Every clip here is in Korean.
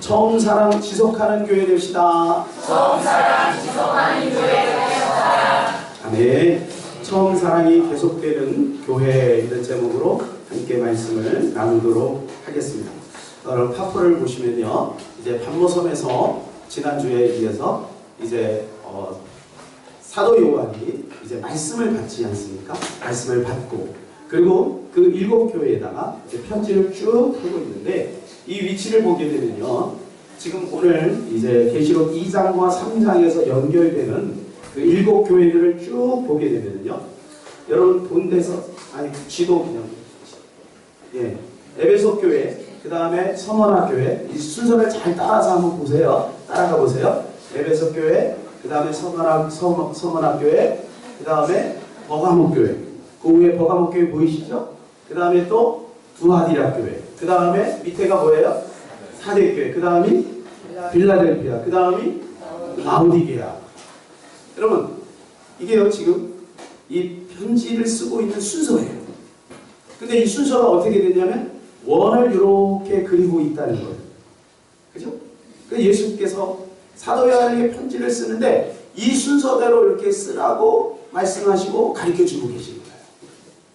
처음사랑 지속하는 교회 됩시다. 처음사랑 지속하는 교회 됩시다. 아멘. 처음사랑이 계속되는 교회 이런 제목으로 함께 말씀을 나누도록 하겠습니다. 여러분 파프를 보시면요, 이제 반모섬에서 지난주에 이어서 이제 사도 요한이 이제 말씀을 받지 않습니까? 말씀을 받고 그리고 그 7교회에다가 이제 편지를 쭉 하고 있는데 이 위치를 보게 되면요, 지금 오늘 이제 계시록 2장과 3장에서 연결되는 그 7교회들을 쭉 보게 되면요, 여러분 본 데서 아니 지도 그냥 에베소 교회, 그 다음에 서머나 교회, 이 순서를 잘 따라서 한번 보세요. 따라가 보세요. 에베소 교회, 그 다음에 서머나 교회, 그 다음에 버가모 교회, 그 위에 버가모 교회 보이시죠? 그 다음에 또 두아디라 교회, 그 다음에 밑에가 뭐예요? 사대 교회, 그 다음이 빌라델피아, 그 다음이 라오디게아. 여러분 이게요 지금 이 편지를 쓰고 있는 순서예요. 근데 이 순서가 어떻게 되냐면 원을 이렇게 그리고 있다는 거예요. 그죠? 그래서 예수님께서 사도 요한에게 편지를 쓰는데 이 순서대로 이렇게 쓰라고 말씀하시고 가르쳐주고 계신 거예요.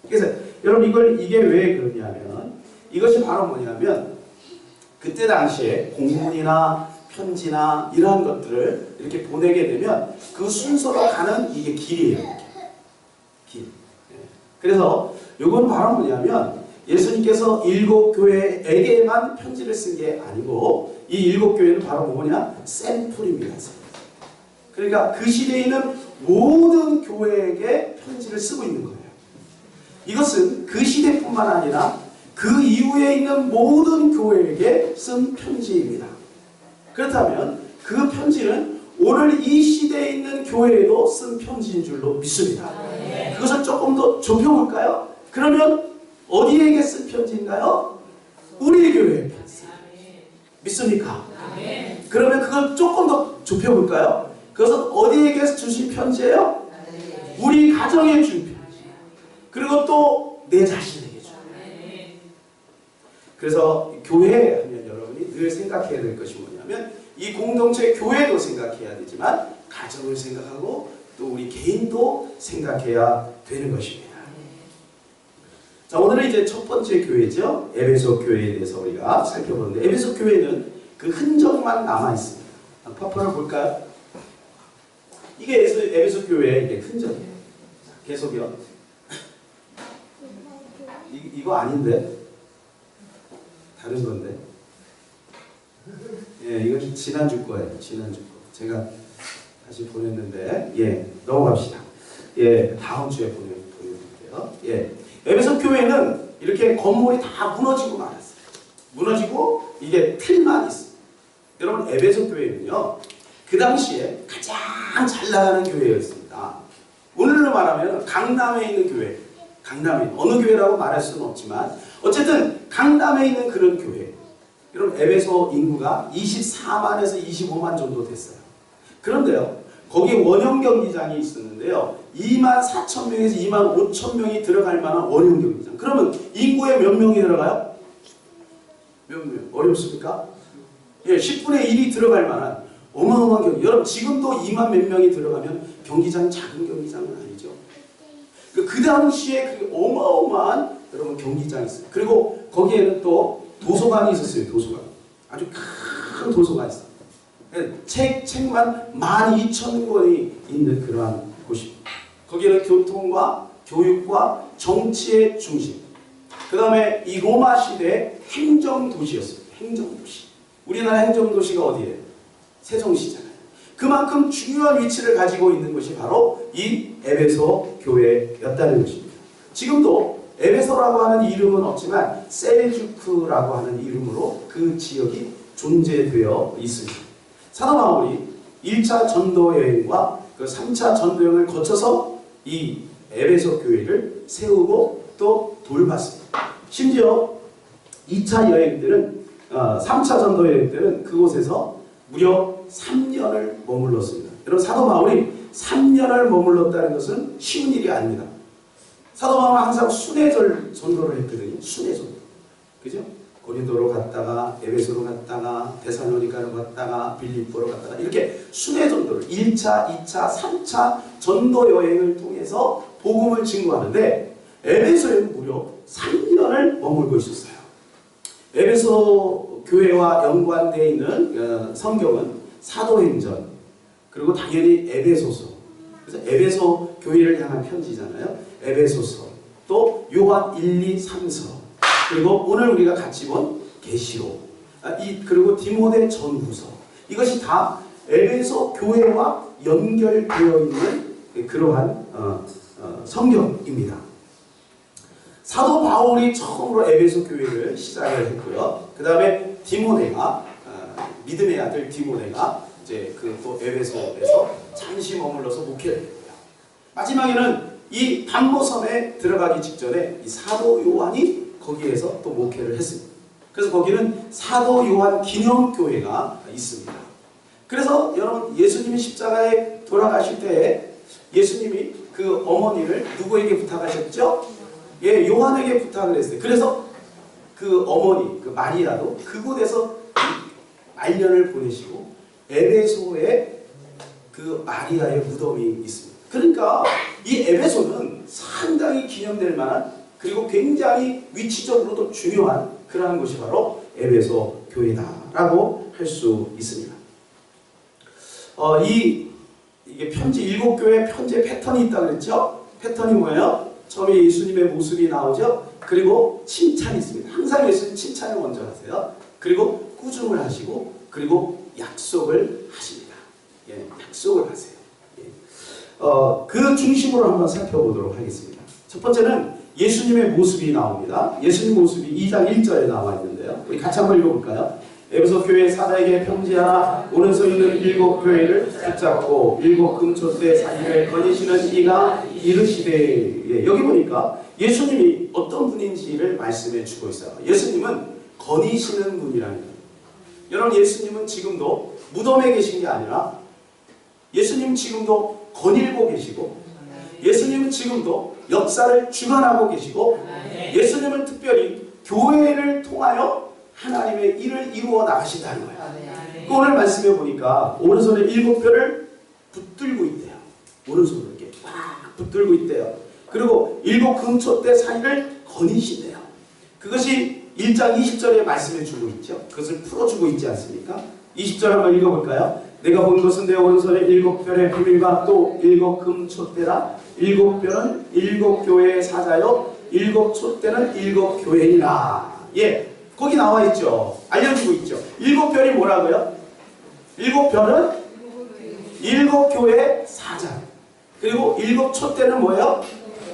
그래서 여러분 이게 왜 그러냐면 이것이 바로 뭐냐면 그때 당시에 공문이나 편지나 이러한 것들을 이렇게 보내게 되면 그 순서로 가는 이게 길이에요. 길. 그래서 이건 바로 뭐냐면 예수님께서 7교회에게만 편지를 쓴 게 아니고 이 7교회는 바로 뭐냐? 샘플입니다. 그러니까 그 시대에 있는 모든 교회에게 편지를 쓰고 있는 거예요. 이것은 그 시대뿐만 아니라 그 이후에 있는 모든 교회에게 쓴 편지입니다. 그렇다면 그 편지는 오늘 이 시대에 있는 교회에도 쓴 편지인 줄로 믿습니다. 그것을 조금 더 좁혀볼까요? 그러면 어디에게 쓴 편지인가요? 우리 교회의 편지. 믿습니까? 그러면 그걸 조금 더 좁혀볼까요? 그것은 어디에게 주신 편지예요? 우리 가정에 준 편지. 그리고 또 내 자신에게 준 편지. 그래서 교회 하면 여러분이 늘 생각해야 될 것이 뭐냐면 이 공동체 교회도 생각해야 되지만 가정을 생각하고 또 우리 개인도 생각해야 되는 것입니다. 자, 오늘은 이제 첫 번째 교회죠. 에베소 교회에 대해서 우리가 살펴보는데 에베소 교회는 그 흔적만 남아 있습니다. 파프를 볼까요? 이게 에베소 교회의 이게 흔적이에요. 자, 계속요. 이거 아닌데? 다른 건데? 예, 이건 지난주 거예요. 지난주 거. 제가 다시 보냈는데, 넘어갑시다. 다음 주에 보내드릴게요. 에베소 교회는 이렇게 건물이 다 무너지고 말았어요. 무너지고 이게 틀만 있어요. 여러분 에베소 교회는요, 그 당시에 가장 잘 나가는 교회였습니다. 오늘로 말하면 강남에 있는 교회, 강남에 어느 교회라고 말할 수는 없지만 어쨌든 강남에 있는 그런 교회. 여러분 에베소 인구가 24만에서 25만 정도 됐어요. 그런데요, 거기 원형 경기장이 있었는데요, 2만 4천 명에서 2만 5천 명이 들어갈 만한 원형 경기장. 그러면 인구에 몇 명이 들어가요? 몇 명? 어렵습니까? 10분의 1이 들어갈 만한 어마어마한 경기. 여러분 지금도 2만 몇 명이 들어가면 경기장이 작은 경기장은 아니죠. 그 당시에 그 어마어마한 여러분 경기장이 있어요. 그리고 거기에는 또 도서관이 있었어요. 도서관. 아주 큰 도서관이 있어요. 책만 12,000권이 있는 그러한 곳입니다. 거기는 교통과 교육과 정치의 중심. 그 다음에 이 로마 시대의 행정도시였습니다. 행정도시. 우리나라 행정도시가 어디예요? 세종시잖아요. 그만큼 중요한 위치를 가지고 있는 것이 바로 이 에베소 교회였다는 것입니다. 지금도 에베소라고 하는 이름은 없지만 셀주크라고 하는 이름으로 그 지역이 존재되어 있습니다. 사도 바울이 1차 전도 여행과 그 3차 전도 여행을 거쳐서 이 에베소 교회를 세우고 또 돌봤습니다. 심지어 2차 여행 때는 3차 전도 여행 때는 그곳에서 무려 3년을 머물렀습니다. 여러분 사도 바울이 3년을 머물렀다는 것은 쉬운 일이 아닙니다. 사도 바울은 항상 순회절 전도를 했거든요. 순회 전도. 그죠? 고린도로 갔다가 에베소로 갔다가 데살로니가로 갔다가 빌립보로 갔다가 이렇게 순회 전도를 1차, 2차, 3차 전도 여행을 통해서 복음을 증거하는데 에베소에는 무려 3년을 머물고 있었어요. 에베소 교회와 연관되어 있는 성경은 사도행전, 그리고 당연히 에베소서, 그래서 에베소 교회를 향한 편지잖아요. 에베소서, 또 요한 1, 2, 3서, 그리고 오늘 우리가 같이 본 계시록, 그리고 디모데 전후서, 이것이 다 에베소 교회와 연결되어 있는 그러한 성경입니다. 사도 바울이 처음으로 에베소 교회를 시작을 했고요. 그 다음에 디모데가 믿음의 아들 디모데가 이제 그 또 에베소에서 잠시 머물러서 목회를 했고요. 마지막에는 이 담보섬에 들어가기 직전에 이 사도 요한이 거기에서 또 목회를 했습니다. 그래서 거기는 사도 요한 기념교회가 있습니다. 그래서 여러분, 예수님이 십자가에 돌아가실 때 예수님이 그 어머니를 누구에게 부탁하셨죠? 예, 요한에게 부탁을 했어요. 그래서 그 어머니, 그 마리아도 그곳에서 말년을 보내시고 에베소에 그 마리아의 무덤이 있습니다. 그러니까 이 에베소는 상당히 기념될 만한, 그리고 굉장히 위치적으로도 중요한 그러한 곳이 바로 에베소 교회다라고 할 수 있습니다. 이게 편지 7교회 편지 패턴이 있다고 그랬죠? 패턴이 뭐예요? 처음에 예수님의 모습이 나오죠? 그리고 칭찬이 있습니다. 항상 예수님 칭찬을 먼저 하세요. 그리고 꾸중을 하시고, 그리고 약속을 하십니다. 예, 약속을 하세요. 예. 그 중심으로 한번 살펴보도록 하겠습니다. 첫 번째는 예수님의 모습이 나옵니다. 예수님 모습이 2장 1절에 나와 있는데요. 우리 같이 한번 읽어볼까요? 에베소 교회 사자에게 편지하라. 오른손 있는 7교회를 붙잡고 7 금초대 사기를 거니시는 이가 이르시되. 예, 여기 보니까 예수님이 어떤 분인지를 말씀해 주고 있어요. 예수님은 거니시는 분이라는 거예요. 여러분, 예수님은 지금도 무덤에 계신 게 아니라 예수님 지금도 거닐고 계시고, 예수님은 지금도 역사를 주관하고 계시고, 예수님은 특별히 교회를 통하여 하나님의 일을 이루어 나가신다는 거예요. 오늘 말씀해 보니까 오른손에 7뼈를 붙들고 있대요. 오른손으로 이렇게 꽉 붙들고 있대요. 그리고 7 금초대 사이를 거니신대요. 그것이 1장 20절에 말씀해 주고 있죠. 그것을 풀어주고 있지 않습니까? 20절 한번 읽어볼까요? 내가 본 것은 내 오른손에 7별의 비밀과 또 7 금초대라. 7별은 7교회의 사자요 7 촛대는 7교회니라. 예, 거기 나와 있죠. 알려주고 있죠. 7별이 뭐라고요? 7별은 7교회의 사자, 그리고 7 촛대는 뭐예요?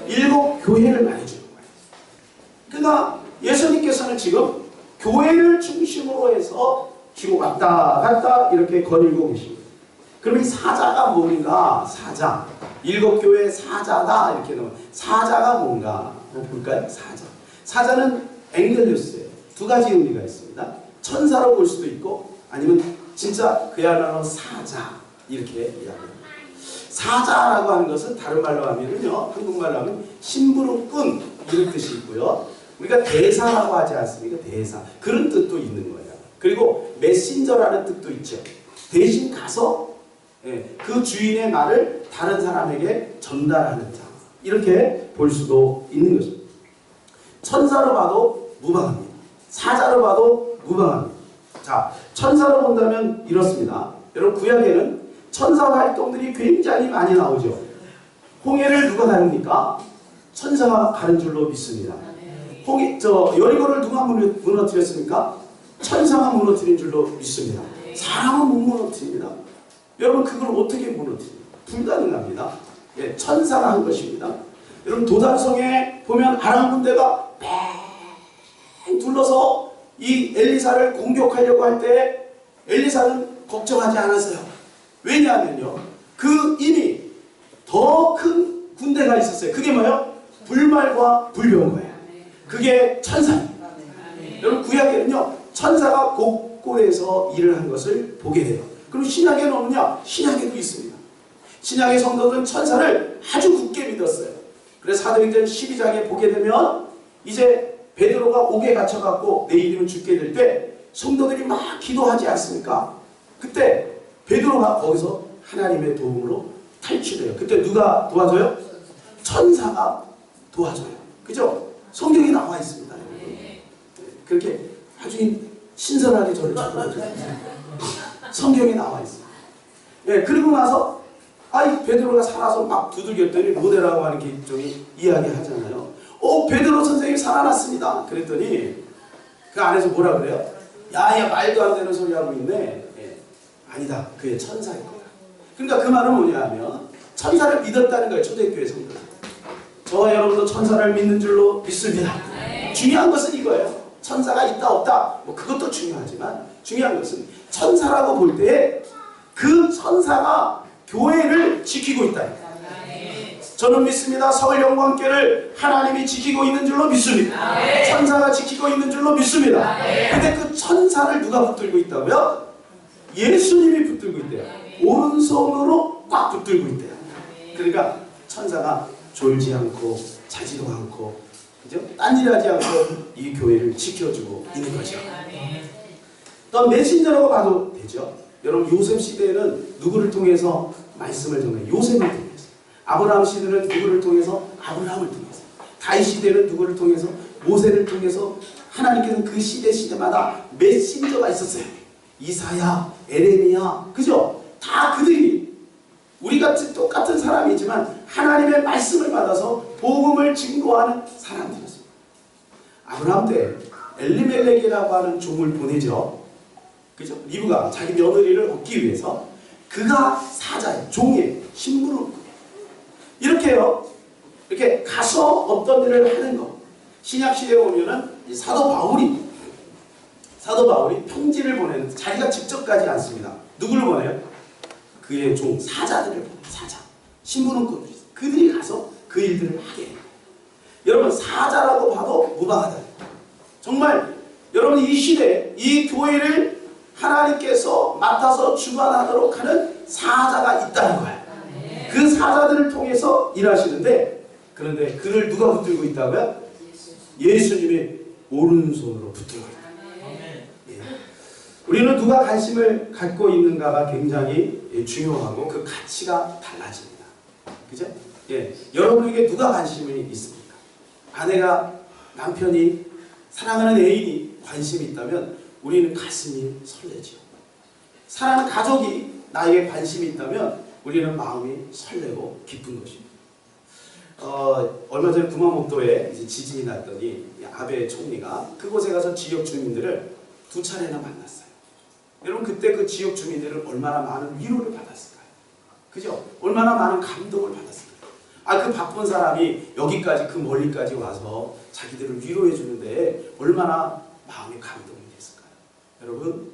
7교회를 말해주는 거예요. 그러니까 예수님께서는 지금 교회를 중심으로 해서 지금 왔다 갔다 이렇게 거닐고 계십니다. 그럼 이 사자가 뭔가? 사자, 7교회의 사자다 이렇게 나오면, 사자가 뭔가 볼까요? 사자는 앵겔리우스예요. 두 가지 의미가 있습니다. 천사로 볼 수도 있고, 아니면 진짜 그야말로 사자 이렇게 이야기합니다. 사자라고 하는 것은 다른 말로 하면요, 한국말로 하면 심부름꾼 이런 뜻이 있고요. 우리가 대사라고 하지 않습니까? 대사, 그런 뜻도 있는 거예요. 그리고 메신저라는 뜻도 있죠. 대신 가서 그 주인의 말을 다른 사람에게 전달하는 자, 이렇게 볼 수도 있는 것입니다. 천사로 봐도 무방합니다. 사자로 봐도 무방합니다. 자, 천사로 본다면 이렇습니다. 여러분, 구약에는 천사 활동들이 굉장히 많이 나오죠. 홍해를 누가 가릅니까? 천사가 가른 줄로 믿습니다. 여리고를 누가 무너뜨렸습니까? 천사가 무너뜨린 줄로 믿습니다. 사람은 못 무너뜨립니다. 여러분, 그걸 어떻게 무너뜨립니까? 불가능합니다. 예, 천사가 한 것입니다. 여러분, 도단성에 보면 아람 군대가 뺑 둘러서 이 엘리사를 공격하려고 할 때 엘리사는 걱정하지 않았어요. 왜냐하면요, 그 이미 더 큰 군대가 있었어요. 그게 뭐예요? 불말과 불병거예요. 그게 천사입니다. 여러분, 구약에는요, 천사가 곳곳에서 일을 한 것을 보게 돼요. 그럼 신약에는 없느냐? 신약에도 있습니다. 신약의 성도들은 천사를 아주 굳게 믿었어요. 그래서 사도행전 12장에 보게 되면 이제 베드로가 옥에 갇혀갖고 내일이면 죽게 될 때 성도들이 막 기도하지 않습니까? 그때 베드로가 거기서 하나님의 도움으로 탈출해요. 그때 누가 도와줘요? 천사가 도와줘요. 그죠? 성경에 나와 있습니다. 그렇게 아주 신선하게 저를 쳐다보세요. 성경에 나와 있어요. 예, 그리고 나서 이 베드로가 살아서 막 두들겼더니 모대라고 하는 게 일종의 이야기 하잖아요. 베드로 선생님이 살아났습니다. 그랬더니 그 안에서 뭐라 그래요? 야, 말도 안 되는 소리 하고 있네. 예, 아니다. 그의 천사일 거다. 그러니까 그 말은 뭐냐 하면 천사를 믿었다는 거예요. 초대교회 성도들. 저와 여러분도 천사를 믿는 줄로 믿습니다. 중요한 것은 이거예요. 천사가 있다 없다 뭐 그것도 중요하지만 중요한 것은 천사라고 볼 때 그 천사가 교회를 지키고 있다. 저는 믿습니다. 서울영광교회를 하나님이 지키고 있는 줄로 믿습니다. 천사가 지키고 있는 줄로 믿습니다. 근데 그 천사를 누가 붙들고 있다고요? 예수님이 붙들고 있대요. 오른손으로 꽉 붙들고 있대요. 그러니까 천사가 졸지 않고 자지도 않고 그죠? 딴일하지 않고 이 교회를 지켜주고 있는 거죠. 또 메신저라고 봐도 되죠. 여러분 요셉 시대에는 누구를 통해서 말씀을 전해요? 요셉을 통해서. 아브라함 시대는 누구를 통해서? 아브라함을 통해서. 다윗 시대는 누구를 통해서? 모세를 통해서. 하나님께서는 그 시대마다 메신저가 있었어요. 이사야, 에레미야, 그죠? 다 그들이 우리같이 똑같은 사람이지만 하나님의 말씀을 받아서 복음을 증거하는 사람들이었습니다. 아브라함 때 엘리멜렉이라고 하는 종을 보내죠. 그죠? 리브가 자기 며느리를 얻기 위해서 그가 사자예요. 종이에요. 신부를 이렇게요. 이렇게 가서 어떤 일을 하는 거. 신약 시대에 보면은 사도 바울이 편지를 보내는 자기가 직접 가지 않습니다. 누구를 보내요? 그의 종 사자들을 보내요. 사자. 신부는 그들이 가서 그 일들을 하게 해요. 여러분 사자라고 봐도 무방하다. 정말 여러분 이 시대 이 교회를 하나님께서 맡아서 주관하도록 하는 사자가 있다는 거예요. 그 사자들을 통해서 일하시는데 그런데 그를 누가 붙들고 있다고요? 예수님이 오른손으로 붙들고 있다. 예. 우리는 누가 관심을 갖고 있는가가 굉장히 중요하고 그 가치가 달라집니다. 그죠? 예. 여러분에게 누가 관심이 있습니까? 아내가 남편이 사랑하는 애인이 관심이 있다면 우리는 가슴이 설레죠. 사랑하는 가족이 나에게 관심이 있다면 우리는 마음이 설레고 기쁜 것입니다. 얼마 전에 구마모토에 이제 지진이 났더니 아베 총리가 그곳에 가서 지역 주민들을 2차례나 만났어요. 여러분 그때 그 지역 주민들은 얼마나 많은 위로를 받았을까요? 그죠? 얼마나 많은 감동을 받았을까요? 그 바쁜 사람이 여기까지 그 멀리까지 와서 자기들을 위로해 주는데 얼마나 마음이 감동이 됐을까요? 여러분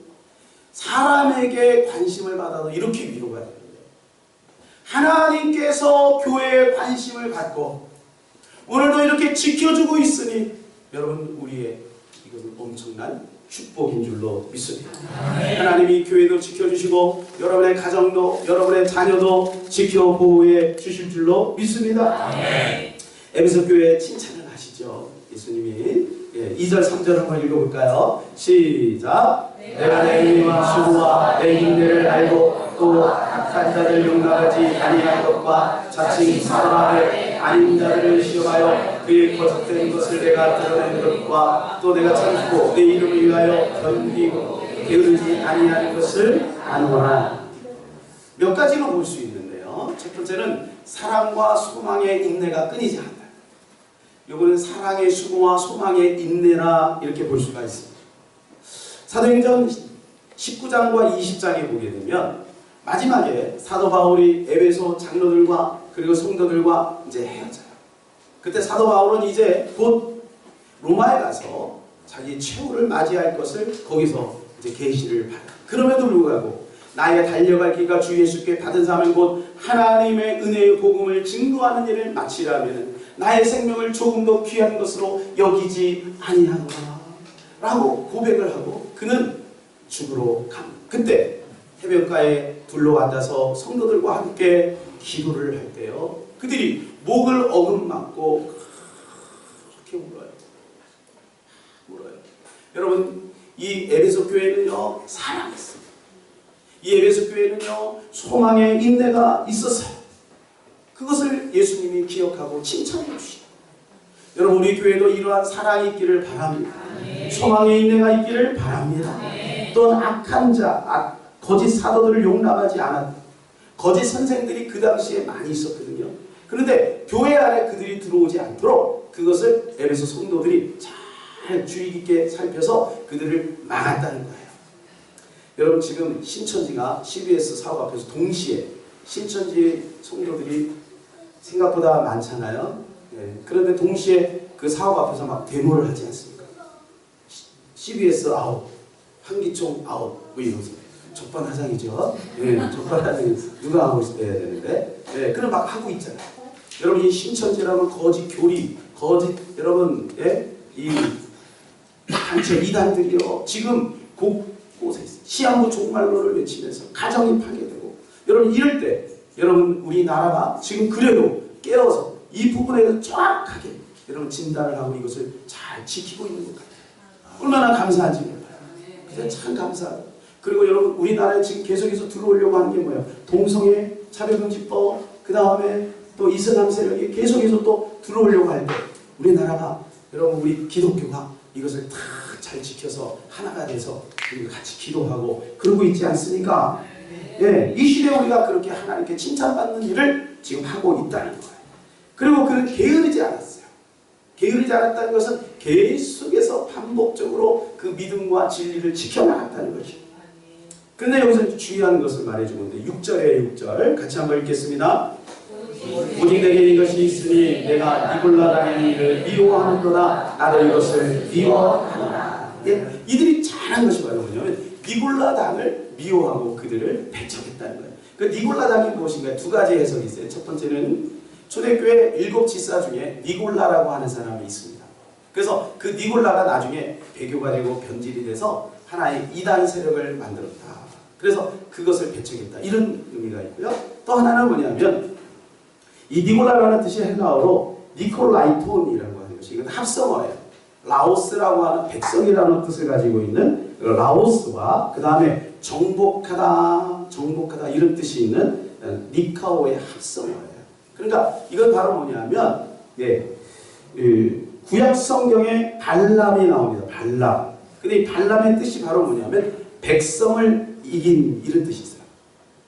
사람에게 관심을 받아도 이렇게 위로가 돼요. 하나님께서 교회에 관심을 갖고 오늘도 이렇게 지켜주고 있으니 여러분 우리의 이것은 엄청난 축복인 줄로 믿습니다. 하나님이 교회도 지켜주시고 여러분의 가정도 여러분의 자녀도 지켜 보호해 주실 줄로 믿습니다. 에베소 교회 칭찬을 하시죠. 예수님이 2절 3절 한번 읽어볼까요? 시작. 내가 내 의와 수고와 내 인내를 알고 또 악한 자를 용납하지 아니할 것과 자칭 사랑하되 아닌 자들을 시험하여 그의 거짓된 것을 내가 드러낸 것과 또 내가 참고 내 이름을 위하여 견디고 게으르지 아니하는 것을 아노라. 몇 가지로 볼 수 있는데요. 첫 번째는 사랑과 소망의 인내가 끊이지 않는다. 이거는 사랑의 수고와 소망의 인내라 이렇게 볼 수가 있습니다. 사도행전 19장과 20장에 보게 되면 마지막에 사도 바울이 에베소 장로들과 그리고 성도들과 이제 헤어져요. 그때 사도 바울은 이제 곧 로마에 가서 자기 최후를 맞이할 것을 거기서 이제 계시를 받아요. 그럼에도 불구하고 나의 달려갈 길과 주 예수께 받은 사명 곧 하나님의 은혜의 복음을 증거하는 일을 마치려면 나의 생명을 조금 더 귀한 것으로 여기지 아니하노라 라고 고백을 하고 그는 죽으러 갑니다. 그때 해변가에 둘러앉아서 성도들과 함께 기도를 할 때요. 그들이 목을 어금맞고 그렇게 울어요. 물어요. 여러분, 이 에베소 교회는요, 사랑이 있습니다. 이 에베소 교회는요, 소망의 인내가 있었어요. 그것을 예수님이 기억하고 칭찬해 주시고, 여러분, 우리 교회도 이러한 사랑이 있기를 바랍니다. 소망의 인내가 있기를 바랍니다. 또한 악한 자, 거짓 사도들을 용납하지 않았다. 거짓 선생들이 그 당시에 많이 있었거든요. 그런데 교회 안에 그들이 들어오지 않도록 그것을 에베소 성도들이 잘 주의 깊게 살펴서 그들을 막았다는 거예요. 여러분, 지금 신천지가 CBS 사업 앞에서 동시에 신천지 성도들이 생각보다 많잖아요. 그런데 동시에 그 사업 앞에서 막 데모를 하지 않습니까? CBS 아웃, 한기총 아웃, 뭐 이러면서 적반하장이죠. 적반하장이 누가 하고 있어야 되는데, 그럼 막 하고 있잖아요. 여러분, 이 신천지라는 거짓 교리, 거짓 여러분, 이 단체 이단들이요, 지금 곳곳에 시한부 종말론을 외치면서 가정이 파괴되고, 여러분 이럴 때, 여러분 우리나라가 지금 그래도 깨어서 이 부분에서 정확하게 여러분 진단을 하고 이것을 잘 지키고 있는 것 같아요. 얼마나 감사한지 몰라요. 그래서 참 감사하고. 그리고 여러분, 우리나라에 지금 계속해서 들어오려고 하는 게 뭐예요? 동성애 차별금지법, 그 다음에 또 이슬람 세력이 계속해서 또 들어오려고 할 때, 우리나라가 여러분, 우리 기독교가 이것을 다 잘 지켜서 하나가 돼서 같이 기도하고 그러고 있지 않습니까? 이 시대에 우리가 그렇게 하나님께 칭찬받는 일을 지금 하고 있다는 거예요. 그리고 그는 게으르지 않았어요. 게으르지 않았다는 것은 계속해서 반복적으로 그 믿음과 진리를 지켜나갔다는 것이죠. 그런데 여기서 주의하는 것을 말해주는데 6절에 6절 같이 한번 읽겠습니다. 오직 내게 이것이 있으니 내가 니골라당의 일을 미워하는도다. 나도 이것을 미워하노라. 이들이 잘한 것이 바로 뭐냐면 니골라당을 미워하고 그들을 배척했다는 거예요. 그 니골라당이 무엇인가? 두 가지 해석이 있어요. 첫 번째는 초대교회 7 지사 중에 니골라라고 하는 사람이 있습니다. 그래서 그 니골라가 나중에 배교가 되고 변질이 돼서 하나의 이단 세력을 만들었다. 그래서 그것을 배척했다. 이런 의미가 있고요. 또 하나는 뭐냐면 이 니골라라는 뜻이 헬라어로 니콜라이톤이라고 하는 것이, 이건 합성어예요. 라오스라고 하는 백성이라는 뜻을 가지고 있는 라오스와 그 다음에 정복하다 이런 뜻이 있는 니카오의 합성어예요. 그러니까 이건 바로 뭐냐면 구약 성경에 발람이 나옵니다. 발람. 근데 이 발람의 뜻이 바로 뭐냐면 백성을 이긴 이런 뜻이 있어요.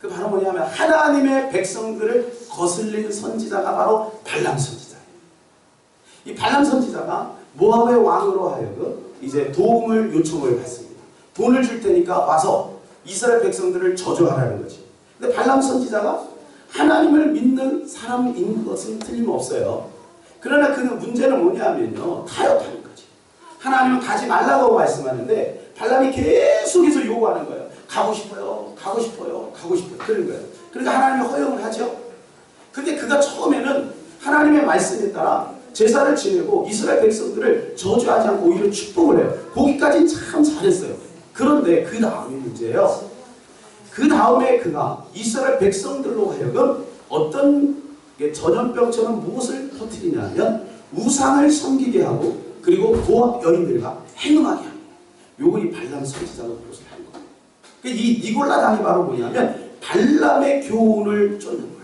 그 바로 뭐냐면 하나님의 백성들을 거슬린 선지자가 바로 발람 선지자예요. 이 발람 선지자가 모압의 왕으로 하여금 이제 도움을 요청을 받습니다. 돈을 줄 테니까 와서 이스라엘 백성들을 저주하라는 거지. 근데 발람 선지자가 하나님을 믿는 사람인 것은 틀림없어요. 그러나 그는 문제는 뭐냐면요, 타협하는 거지. 하나님은 가지 말라고 말씀하는데 발람이 계속해서 요구하는 거예요. 가고 싶어요. 그런 거예요. 그러니까 하나님이 허용을 하죠. 근데 그가 처음에는 하나님의 말씀에 따라 제사를 지내고 이스라엘 백성들을 저주하지 않고 오히려 축복을 해요. 거기까지는 참 잘했어요. 그런데 그 다음이 문제예요. 그 다음에 그가 이스라엘 백성들로 하여금 어떤 전염병처럼 무엇을 터뜨리냐면 우상을 섬기게 하고 그리고 모압 여인들과 행음하게 합니다. 요거 이 발람 선지자가 그것을 한 거예요. 이 니골라 당이 바로 뭐냐면 발람의 교훈을 쫓는 거예요.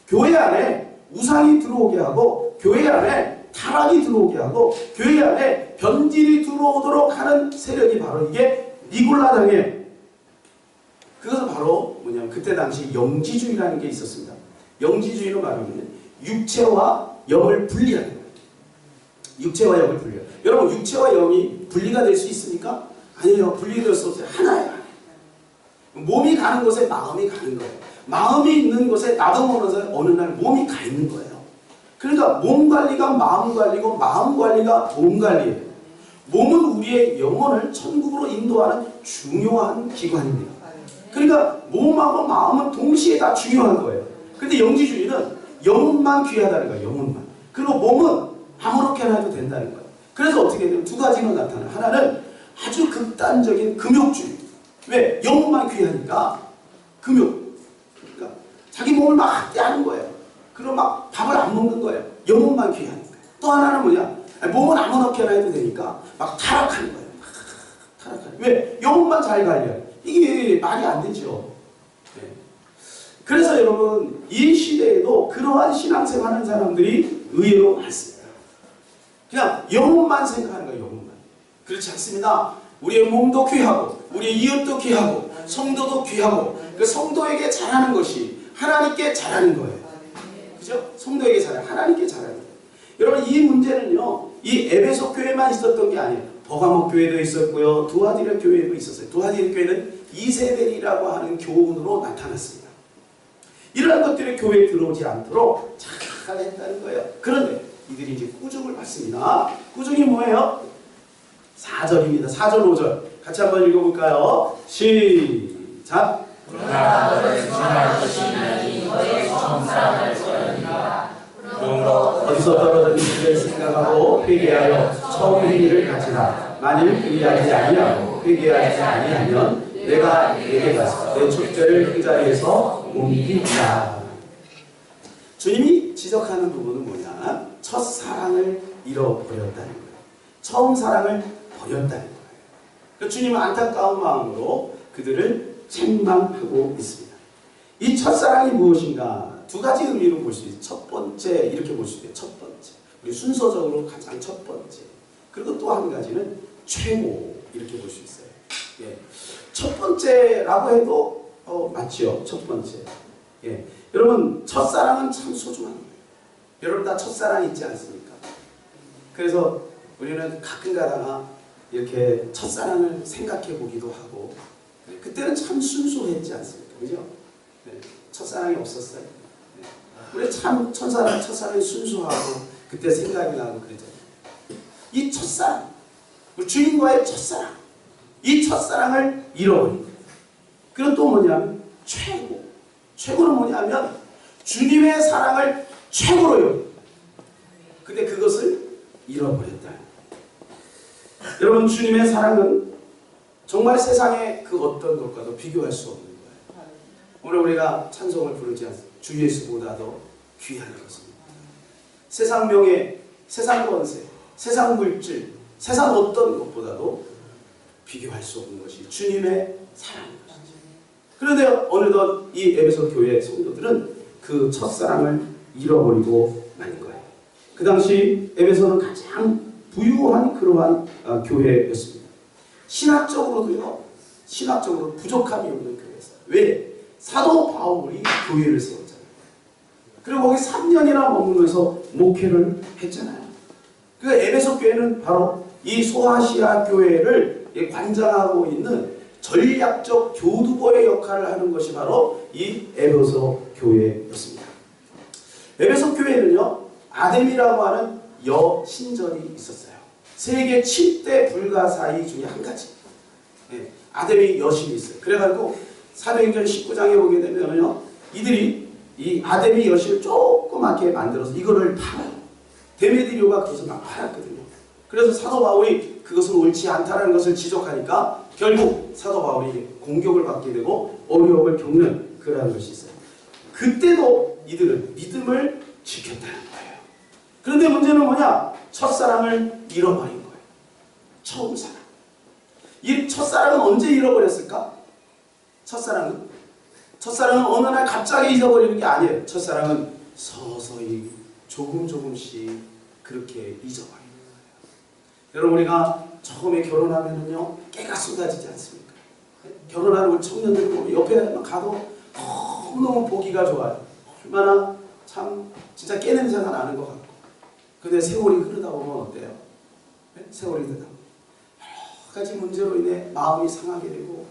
교회 안에 우상이 들어오게 하고 교회 안에 타락이 들어오게 하고 교회 안에 변질이 들어오도록 하는 세력이 바로 이게 니골라 당이에요. 그것은 바로 뭐냐면 그때 당시 영지주의라는 게 있었습니다. 영지주의는 말하면 육체와 영을 분리하는 거예요. 육체와 영을 분리해요. 여러분, 육체와 영이 분리가 될 수 있습니까? 아니에요. 분리될 수 없어요. 하나예요. 몸이 가는 곳에 마음이 가는 거예요. 마음이 있는 곳에 나도 모르면서 어느 날 몸이 가 있는 거예요. 그러니까 몸 관리가 마음 관리고 마음 관리가 몸 관리예요. 몸은 우리의 영혼을 천국으로 인도하는 중요한 기관입니다. 그러니까 몸하고 마음은 동시에 다 중요한 거예요. 근데 영지주의는 영혼만 귀하다는 거예요. 영혼만. 그리고 몸은 아무렇게나 해도 된다는 거예요. 그래서 어떻게 되면 두 가지로 나타나요. 하나는 아주 극단적인 금욕주의. 왜? 영혼만 귀하니까 금욕. 그러니까 자기 몸을 막 학대하는 거예요. 그리고 막 밥을 안 먹는 거예요. 영혼만 귀하니까. 또 하나는 뭐냐? 아니, 몸은 아무렇게나 해도 되니까 막 타락하는 거예요. 막 타락하는. 왜? 영혼만 잘 관리해. 이게 말이 안 되죠. 네. 그래서 여러분 이 시대에도 그러한 신앙생활 하는 사람들이 의외로 많습니다. 그냥 영혼만 생각하는 거예요. 영혼만. 그렇지 않습니다. 우리의 몸도 귀하고 우리의 이웃도 귀하고 성도도 귀하고 그 성도에게 잘하는 것이 하나님께 잘하는 거예요. 그죠? 성도에게 잘하는 하나님께 잘하는 거예요. 여러분 이 문제는요. 이 에베소 교회만 있었던 게 아니에요. 버가모 교회도 있었고요. 두아디라 교회도 있었어요. 두아디라 교회는 이세벨이라고 하는 교훈으로 나타났습니다. 이러한 것들이 교회에 들어오지 않도록 잘 했다는 거예요. 그런데 이들이 이제 꾸중을 받습니다. 꾸중이 뭐예요? 4절입니다. 4절 5절 같이 한번 읽어볼까요? 시작. 그러나 너를 주장할 것이니 너의 처음 사랑을 버렸느니라. 그러므로 어디서 떨어졌는지를 생각하고 회개하여 처음 행위를 가지라. 만일 그리하지 아니하고 회개하지 아니하면 내가 내게 가서 내 촛대를 그 자리에서 옮기리라. 주님이 지적하는 부분은 뭐냐? 첫사랑을 잃어버렸다는 거예요. 처음 사랑을 버렸다는 거예요. 그러니까 주님은 안타까운 마음으로 그들을 책망하고 있습니다. 이 첫사랑이 무엇인가? 두 가지 의미로 볼 수 있어요. 첫 번째 이렇게 볼 수 있어요. 첫 번째. 우리 순서적으로 가장 첫 번째. 그리고 또 한 가지는 최고 이렇게 볼 수 있어요. 예. 첫 번째라고 해도 맞죠. 첫 번째. 예. 여러분 첫사랑은 참 소중한 거예요. 여러분 다 첫사랑 있지 않습니까? 그래서 우리는 가끔 가다가 이렇게 첫사랑을 생각해 보기도 하고 그때는 참 순수했지 않습니까? 그죠? 네. 첫사랑이 없었어요. 네. 우리 참 첫사랑이 순수하고 그때 생각이 나고 그랬잖아요. 이 첫사랑, 우리 주인과의 첫사랑, 이 첫사랑을 잃어버린 거예요. 그건 또 뭐냐면 최고. 최고는 뭐냐면 주님의 사랑을 최고로요. 근데 그것을 잃어버렸다. 여러분 주님의 사랑은 정말 세상의 그 어떤 것과도 비교할 수 없는 거예요. 오늘 우리가 찬송을 부르지 않습니까? 주 예수보다도 귀한 것입니다. 세상 명예, 세상 권세, 세상 물질, 세상 어떤 것보다도 비교할 수 없는 것이 주님의 사랑인 것이죠. 그런데 어느덧 이 에베소 교회 성도들은 그 첫사랑을 잃어버리고 만 거예요. 그 당시 에베소는 가장 부유한 그러한 교회였습니다. 신학적으로도요. 신학적으로 부족함이 없는 교회였어요. 왜? 사도 바울이 교회를 세웠잖아요. 그리고 거기 3년이나 머물면서 목회를 했잖아요. 그 에베소 교회는 바로 이 소아시아 교회를 관장하고 있는 전략적 교두보의 역할을 하는 것이 바로 이 에베소 교회였습니다. 에베소 교회는요. 아데미라고 하는 여신전이 있었어요. 세계 7대 불가사의 중에 한 가지. 네, 아데미 여신이 있어요. 그래가지고 사도행전 19장에 보게 되면요. 이들이 이 아데미 여신을 조그맣게 만들어서 이거를 팔아요. 데메드리오가 그것을 막 팔았거든요. 그래서 사도 바울이 그것은 옳지 않다는 것을 지적하니까 결국 사도 바울이 공격을 받게 되고 어려움을 겪는 그러한 것이 있어요. 그때도 이들은 믿음을 지켰다는 거예요. 그런데 문제는 뭐냐? 첫사랑을 잃어버린 거예요. 처음 사랑. 이 첫사랑은 언제 잃어버렸을까? 첫사랑은 어느 날 갑자기 잊어버리는 게 아니에요. 첫사랑은 서서히 조금씩 그렇게 잊어버리는 거예요. 여러분 우리가 처음에 결혼하면은요 깨가 쏟아지지 않습니까? 결혼하는 우리 청년들 보면 옆에 가도 너무너무 보기가 좋아요. 얼마나 참 진짜 깨 냄새가 나는 것 같고. 근데 세월이 흐르다 보면 어때요? 네? 세월이 흐르다 보면 여러 가지 문제로 인해 마음이 상하게 되고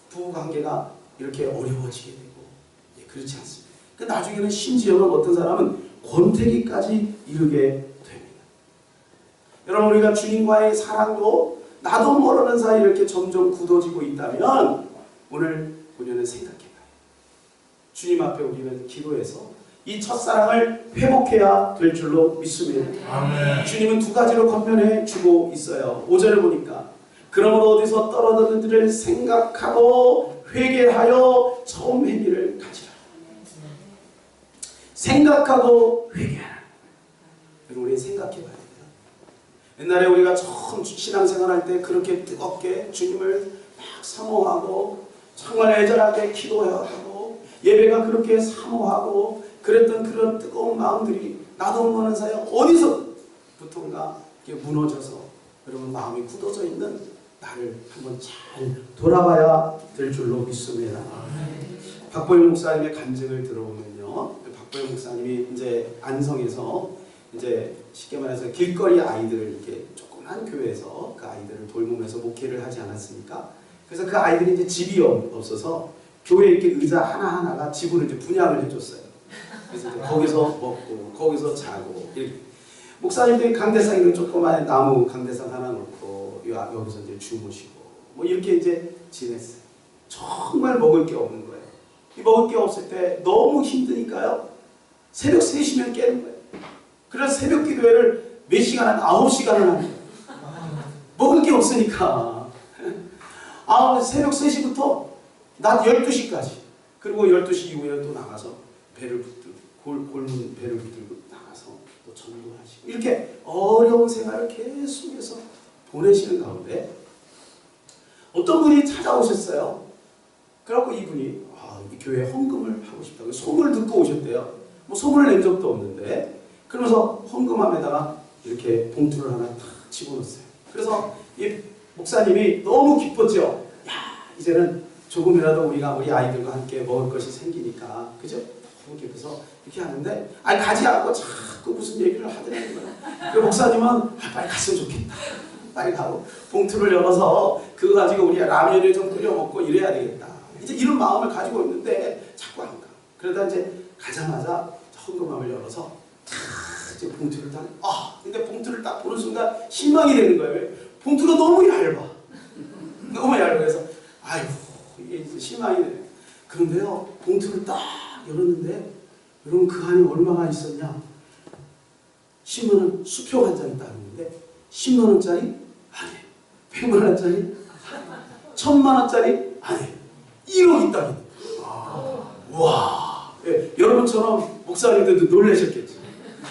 부부관계가 이렇게 어려워지게 되고 그렇지 않습니다. 그 나중에는 심지어는 어떤 사람은 권태기까지 이르게 됩니다. 여러분 우리가 주님과의 사랑도 나도 모르는 사이 이렇게 점점 굳어지고 있다면 오늘 우리는 생각해봐요. 주님 앞에 우리는 기도해서 이 첫사랑을 회복해야 될 줄로 믿습니다. 아멘. 주님은 두 가지로 권면해 주고 있어요. 5절을 보니까 그러므로 어디서 떨어졌는지를 생각하고 회개하여 처음 행위를 가지라. 생각하고 회개하라. 우리 생각해봐야 돼요. 옛날에 우리가 처음 신앙생활할 때 그렇게 뜨겁게 주님을 막 사모하고 정말 애절하게 기도하고 예배가 그렇게 사모하고 그랬던 그런 뜨거운 마음들이 나도 모르는 사이에 어디서부터인가 이렇게 무너져서 여러분 마음이 굳어져 있는 나를 한번 잘 돌아봐야 될 줄로 믿습니다. 박보영 목사님의 간증을 들어보면요, 박보영 목사님이 이제 안성에서 이제 쉽게 말해서 길거리 아이들 이렇게 조그만 교회에서 그 아이들을 돌보면서 목회를 하지 않았습니까? 그래서 그 아이들이 이제 집이 없어서 교회 이렇게 의자 하나하나가 집으로 이제 분양을 해줬어요. 그래서 이제 거기서 먹고 거기서 자고 이렇게. 목사님들이 강대상에 조그만 나무 강대상 하나 놓고 여기서 이제 주무시고 뭐 이렇게 이제 지냈어요. 정말 먹을 게 없는 거예요. 이 먹을 게 없을 때 너무 힘드니까요. 새벽 3시면 깨는 거예요. 그래서 새벽 기도회를 몇 시간 하면 9시간을 합니다. 먹을 게 없으니까. 새벽 3시부터 낮 12시까지. 그리고 12시 이후에 또 나가서 배를 붙들고 골문 배를 붙들고 나가서 또 전도하시고 이렇게 어려운 생활을 계속해서 보내시는 가운데 어떤 분이 찾아오셨어요. 그래갖고 이분이 이 교회에 헌금을 하고 싶다고 소문을 듣고 오셨대요. 뭐 소문을 낸 적도 없는데 그러면서 헌금함에다가 이렇게 봉투를 하나 탁 집어넣었어요. 그래서 이 목사님이 너무 기뻤죠. 야, 이제는 조금이라도 우리 아이들과 함께 먹을 것이 생기니까, 그죠? 너무 기뻐서 이렇게 하는데, 가지 않고 자꾸 무슨 얘기를 하더라는 거예요. 그 목사님은 빨리 갔으면 좋겠다. 빨리 가고 봉투를 열어서 그거 가지고 우리 라면을 좀 끓여 먹고 이래야 되겠다. 이제 이런 마음을 가지고 있는데 자꾸 안 가. 그러다 이제 가자마자 헌금함을 열어서 이제 봉투를 딱, 근데 봉투를 딱 보는 순간 실망이 되는 거예요. 왜? 봉투가 너무 얇아. 너무 얇아서 아이고 이게 이제 실망이 되네. 그런데요, 봉투를 딱 열었는데 여러분 그 안에 얼마가 있었냐? 10만원 수표 한 장이 딱 있는데 10만원짜리? 아니. 100만원짜리? 1000만원짜리? 아니. 1억 있다니. 와. 예, 여러분처럼 목사님들도 놀라셨겠죠.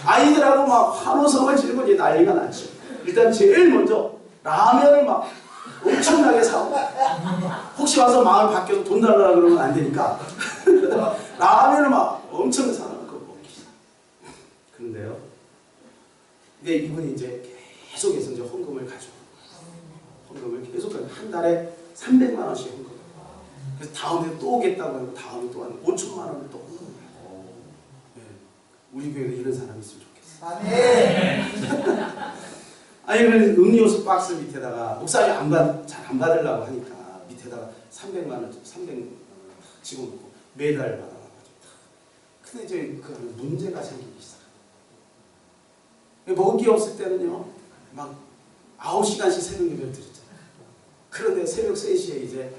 아이들하고 막 환호성을 지르고 이제 난리가 났죠. 일단 제일 먼저 라면을 막 엄청나게 사고, 혹시 와서 마음 바뀌어서 돈 달라고 그러면 안 되니까 라면을 막 엄청 사놓고 먹기 시작. 그런데요, 근데 이분이 이제 계속해서 이제 헌금을 가져요. 헌금을 계속 한 달에 300만 원씩 헌금. 그래서 다음에 또 오겠다고 하고 다음에 또 한 5천만 원을 또 헌금을 하고. 네. 우리 교회에 이런 사람이 있으면 좋겠어요. 네. 아니 그래서 음료수 박스 밑에다가 목사님 잘 안 받으려고 하니까 밑에다가 300만 원, 300만 원 집어넣고 매달 받아가지고. 근데 이제 그 문제가 생기기 시작해요. 먹을 게 없을 때는요, 막 9시간씩 새벽 예배를 드렸잖아요. 그런데 새벽 3시에 이제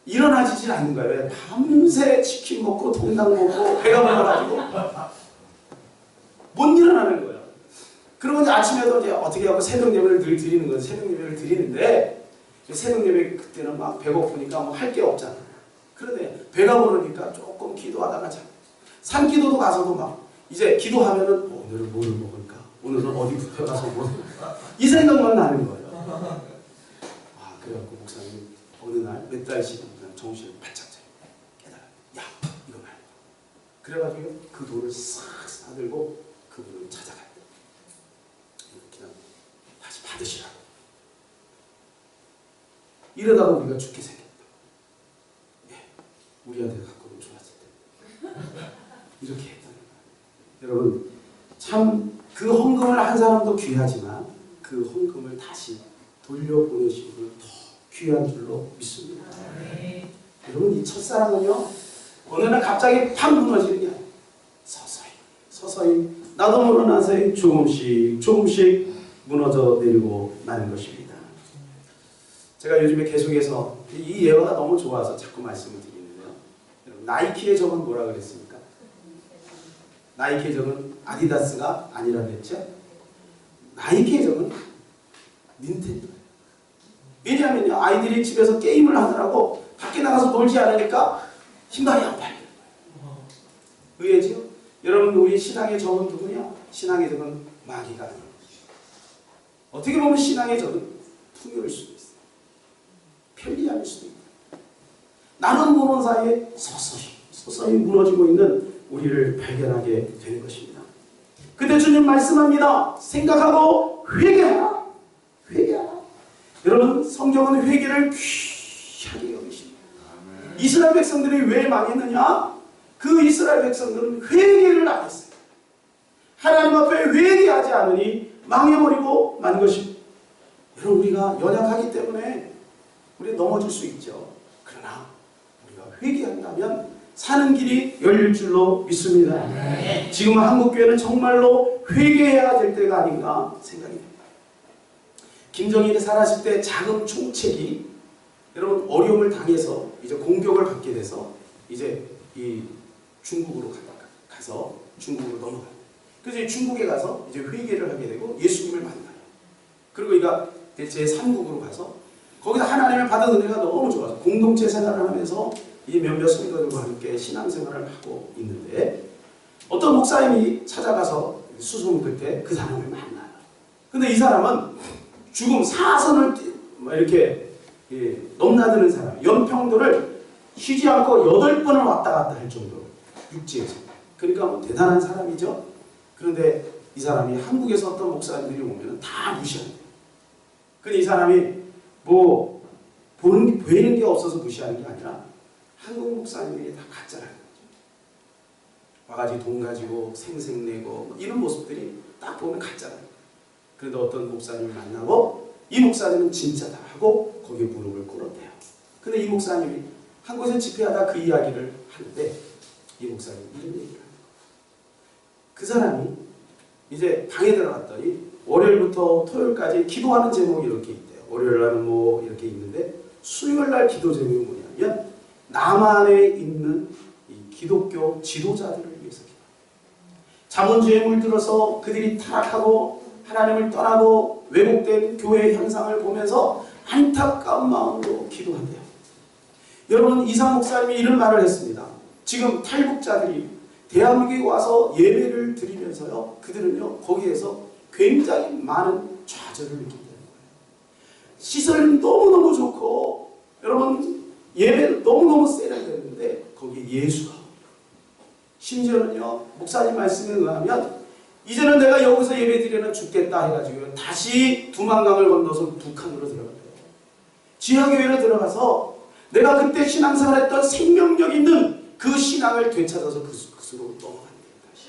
일어나지질 않는 거예요. 왜? 밤새 치킨 먹고 통닭 먹고 배가 불러가지고 못 일어나는 거예요. 그리고 이제 아침에도 이제 어떻게 하고 새벽 예배를 늘 드리는 거예요. 새벽 예배를 드리는데 새벽 예배 그때는 막 배고프니까 뭐 할 게 없잖아요. 그런데 배가 부르니까 조금 기도하다가 산기도도 가서도 막 이제 기도하면은 오늘은 뭐를 먹을까? 오늘은 어디부터 가서 먹을까? 이 생각만 나는 거예요. 그래갖고 목사님 어느 날 몇 달씩 정신을 바짝 차려 깨달아. 야, 이거 말이야. 그래가지고 그 돈을 싹 싸들고 그분을 찾아가요. 그냥 다시 받으시라고. 이러다가 우리가 죽게 생겼다. 예, 우리 아들 갖고는 좋았을 텐데. 이렇게 했다는 거예요. 여러분, 참 그 헌금을 한 사람도 귀하지만 그 헌금을 다시 돌려보내시는 분 더 귀한 줄로 믿습니다. 네. 여러분, 이 첫사랑은요, 어느 날 갑자기 팍 무너지는 게 아니에요. 서서히 나도 모르는 사이 조금씩 무너져 내리고 나는 것입니다. 제가 요즘에 계속해서 이 예화가 너무 좋아서 자꾸 말씀을 드리는데요. 나이키의 적은 뭐라 그랬습니까? 나이키의 적은 아디다스가 아니라 그랬죠? 나이키의 적은 닌텐도예요. 왜냐하면요, 아이들이 집에서 게임을 하느라고 밖에 나가서 놀지 않으니까 신발이 안 팔리는 거예요. 의외지요? 여러분, 우리 신앙의 적은 누구냐? 신앙의 적은 마귀가 아니에요. 어떻게 보면 신앙의 저는 풍요일 수도 있어요. 편리함일 수도 있고 나는 모르는 사이에 서서히 무너지고 있는 우리를 발견하게 되는 것입니다. 근데 주님 말씀합니다. 생각하고 회개하라. 회개하라. 여러분 성경은 회개를 귀하게 여기십니다. 이스라엘 백성들이 왜 망했느냐? 그 이스라엘 백성들은 회개를 안 했어요. 하나님 앞에 회개하지 않으니 망해버리고 만 것입니다. 여러분 우리가 연약하기 때문에 우리 넘어질 수 있죠. 그러나 우리가 회개한다면 사는 길이 열릴 줄로 믿습니다. 지금 한국교회는 정말로 회개해야 될 때가 아닌가 생각이 됩니다. 김정일이 살았을 때 자금 총책이 여러분 어려움을 당해서 이제 공격을 받게 돼서 이제 이 중국으로 가서 중국으로 넘어가요. 그래서 중국에 가서 이제 회개를 하게 되고 예수님을 만나요. 그리고 이가 제3국으로 가서 거기서 하나님을 받은 은혜가 너무 좋아서 공동체 생활을 하면서 이 몇몇 성도들과 함께 신앙생활을 하고 있는데 어떤 목사님이 찾아가서 수송 그때 그 사람을 만나요. 근데 이 사람은 죽음 사선을 이렇게 넘나드는 사람, 연평도를 쉬지 않고 8번을 왔다 갔다 할 정도로 육지에서. 그러니까 뭐 대단한 사람이죠. 그런데 이 사람이 한국에서 어떤 목사님들이 오면 다 무시한대요. 근데 이 사람이 뭐 보이는 게 없어서 무시하는 게 아니라 한국 목사님들이 다 가짜라는 거죠. 와가지고 돈 가지고 생색내고 뭐 이런 모습들이 딱 보면 가짜라는 거예요. 그런데 어떤 목사님을 만나고 이 목사님은 진짜다 하고 거기에 무릎을 꿇었대요. 근데 이 목사님이 한국에서 집회하다 그 이야기를 하는데 이 목사님이 이런 얘기를 합니다. 그 사람이 이제 방에 들어갔더니 월요일부터 토요일까지 기도하는 제목이 이렇게 있대요. 월요일날은 뭐 이렇게 있는데 수요일날 기도 제목이 뭐냐면 남한에 있는 이 기독교 지도자들을 위해서 기도합니다. 자본주의에 물들어서 그들이 타락하고 하나님을 떠나고 왜곡된 교회의 현상을 보면서 안타까운 마음으로 기도한대요. 여러분 이상 목사님이 이런 말을 했습니다. 지금 탈북자들이 대한민국에 와서 예배를 드리면서요. 그들은요 거기에서 굉장히 많은 좌절을 느낀다는 거예요. 시설은 너무너무 좋고 여러분 예배는 너무너무 세련됐는데 거기에 예수가 심지어는요 목사님 말씀에 의하면 이제는 내가 여기서 예배 드리면 죽겠다 해가지고 다시 두만강을 건너서 북한으로 들어갔대요. 지하교회로 들어가서 내가 그때 신앙생활했던 생명력 있는 그 신앙을 되찾아서 그것으로 넘어간대요. 다시.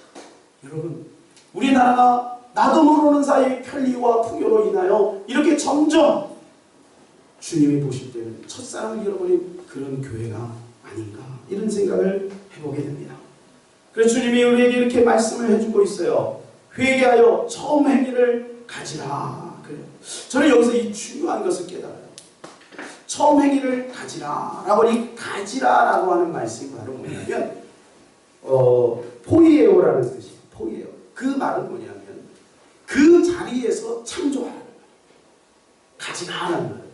여러분 우리나라가 나도 모르는 사이 편리와 풍요로 인하여 이렇게 점점 주님이 보실 때는 첫사랑을 잃어버린 그런 교회가 아닌가 이런 생각을 해보게 됩니다. 그래서 주님이 우리에게 이렇게 말씀을 해주고 있어요. 회개하여 처음 행위를 가지라. 그래요. 저는 여기서 이 중요한 것을 깨달아요. 처음 행위를 가지라라고 이 가지라라고 하는 말씀이 바로 뭐냐면 포이에오라는 뜻이에요. 포이에오. 그 말은 뭐냐면 그 자리에서 창조하라는 거예요. 가지라라는 거예요.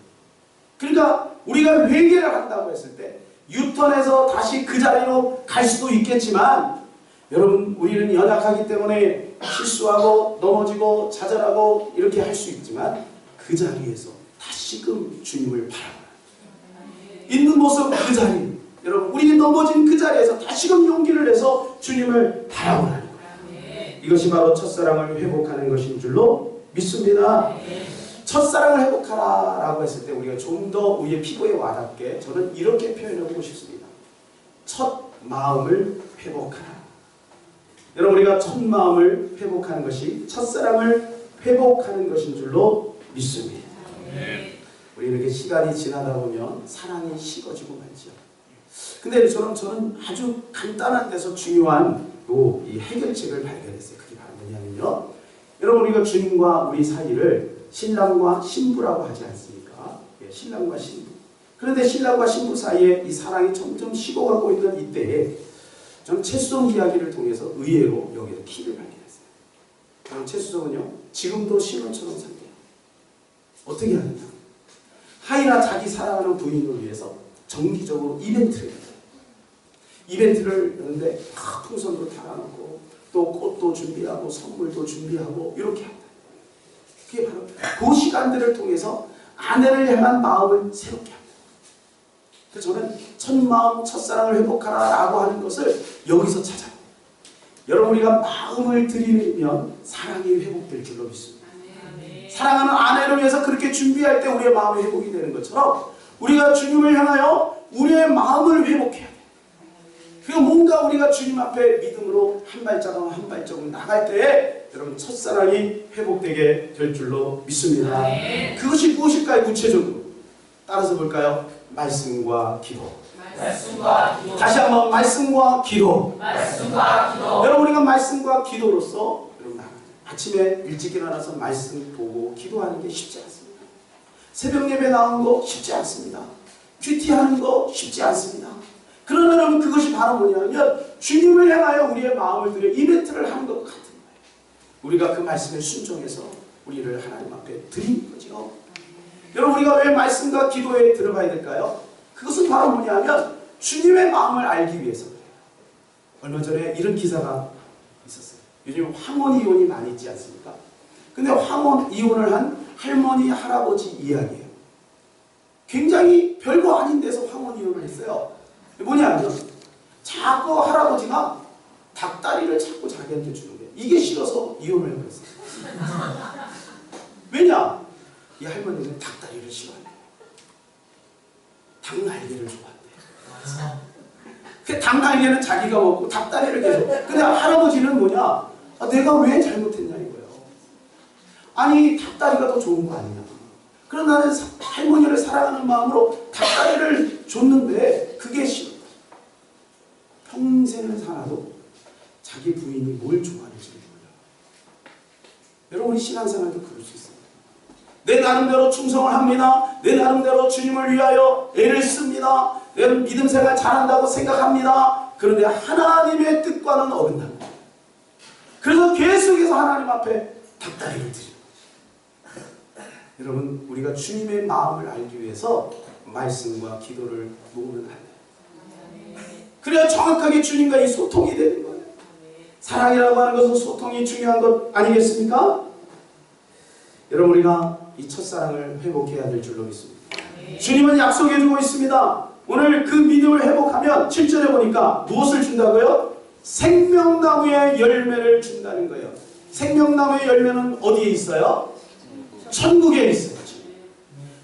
그러니까 우리가 회개를 한다고 했을 때 유턴해서 다시 그 자리로 갈 수도 있겠지만 여러분 우리는 연약하기 때문에 실수하고 넘어지고 좌절하고 이렇게 할 수 있지만 그 자리에서 다시금 주님을 바라보라. 있는 모습 그 자리 여러분 우리 넘어진 그 자리에서 다시금 용기를 내서 주님을 바라보라는 거예요. 이것이 바로 첫사랑을 회복하는 것인 줄로 믿습니다. 첫사랑을 회복하라 라고 했을 때 우리가 좀 더 우리의 피부에 와닿게 저는 이렇게 표현해보고 싶습니다. 첫 마음을 회복하라. 여러분 우리가 첫 마음을 회복하는 것이 첫사랑을 회복하는 것인 줄로 믿습니다. 우리 이렇게 시간이 지나다 보면 사랑이 식어지고 말죠. 근데 저는 아주 간단한 데서 중요한 이 해결책을 발견했어요. 그게 바로 뭐냐면요. 여러분 우리가 주님과 우리 사이를 신랑과 신부라고 하지 않습니까? 신랑과 신부. 그런데 신랑과 신부 사이에 이 사랑이 점점 식어가고 있는 이때에 저는 최수정 이야기를 통해서 의외로 여기서 키를 발견했어요. 저는 최수정은요 지금도 신혼처럼 산대요. 어떻게 하느냐? 하이나 자기 사랑하는 부인을 위해서 정기적으로 이벤트를 해요. 이벤트를 하는데 풍선도 달아놓고 또 꽃도 준비하고 선물도 준비하고 이렇게 합니다. 그게 바로 그 시간들을 통해서 아내를 향한 마음을 새롭게 합니다. 그래서 저는 첫 마음, 첫사랑을 회복하라라고 하는 것을 여기서 찾아요. 여러분, 우리가 마음을 들이면 사랑이 회복될 줄로 믿습니다. 사랑하는 아내를 위해서 그렇게 준비할 때 우리의 마음이 회복이 되는 것처럼 우리가 주님을 향하여 우리의 마음을 회복해야 돼요. 그리고 뭔가 우리가 주님 앞에 믿음으로 한 발자국 한 발자국 나갈 때에 여러분 첫사랑이 회복되게 될 줄로 믿습니다. 그것이 무엇일까요? 구체적으로 따라서 볼까요? 말씀과 기도. 다시 한번 말씀과 기도. 여러분, 우리가 말씀과 기도로서 여러분 아침에 일찍 일어나서 말씀 보고 기도하는 게 쉽지 않습니다. 새벽 예배 나오는 거 쉽지 않습니다. 큐티하는 거 쉽지 않습니다. 그러나 여러분, 그것이 바로 뭐냐면 주님을 향하여 우리의 마음을 들여 이벤트를 하는 것 같은 거예요. 우리가 그 말씀에 순종해서 우리를 하나님 앞에 드리는 거죠. 여러분, 우리가 왜 말씀과 기도에 들어가야 될까요? 그것은 바로 뭐냐면 주님의 마음을 알기 위해서 그래요. 얼마 전에 이런 기사가 있었어요. 요즘 황혼 이혼이 많이 있지 않습니까? 근데 황혼 이혼을 한 할머니, 할아버지 이야기예요. 굉장히 별거 아닌 데서 황혼 이혼을 했어요. 뭐냐면 자꾸 할아버지가 닭다리를 자꾸 자기한테 주는 거예요. 이게 싫어서 이혼을 해버렸어요. 왜냐? 이 할머니는 닭다리를 싫어한대요. 닭날개를 좋아한대요. 그 닭날개는 자기가 먹고 닭다리를 계속. 근데 할아버지는 뭐냐? 내가 왜 잘못했냐 이거예요. 아니, 닭다리가 더 좋은 거 아니냐. 그럼 나는 할머니를 사랑하는 마음으로 닭다리를 줬는데 그게 싫어. 평생을 살아도 자기 부인이 뭘 좋아하는지 몰라요. 여러분, 우리 신앙생활도 그럴 수 있어요. 내 나름대로 충성을 합니다. 내 나름대로 주님을 위하여 애를 씁니다. 내 믿음 생활 잘한다고 생각합니다. 그런데 하나님의 뜻과는 어긋납니다. 그래서 계속해서 하나님 앞에 닭다리를 드립니다. 여러분, 우리가 주님의 마음을 알기 위해서 말씀과 기도를 모으면 안 돼요. 그래야 정확하게 주님과 이 소통이 되는 거예요. 사랑이라고 하는 것은 소통이 중요한 것 아니겠습니까? 여러분, 우리가 이 첫사랑을 회복해야 될 줄로 믿습니다. 주님은 약속해주고 있습니다. 오늘 그 믿음을 회복하면 7절에 보니까 무엇을 준다고요? 생명나무의 열매를 준다는 거예요. 생명나무의 열매는 어디에 있어요? 천국에 있어요.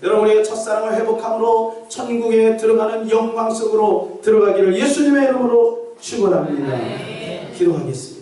여러분, 우리의 첫사랑을 회복함으로 천국에 들어가는 영광 속으로 들어가기를 예수님의 이름으로 축원합니다. 기도하겠습니다.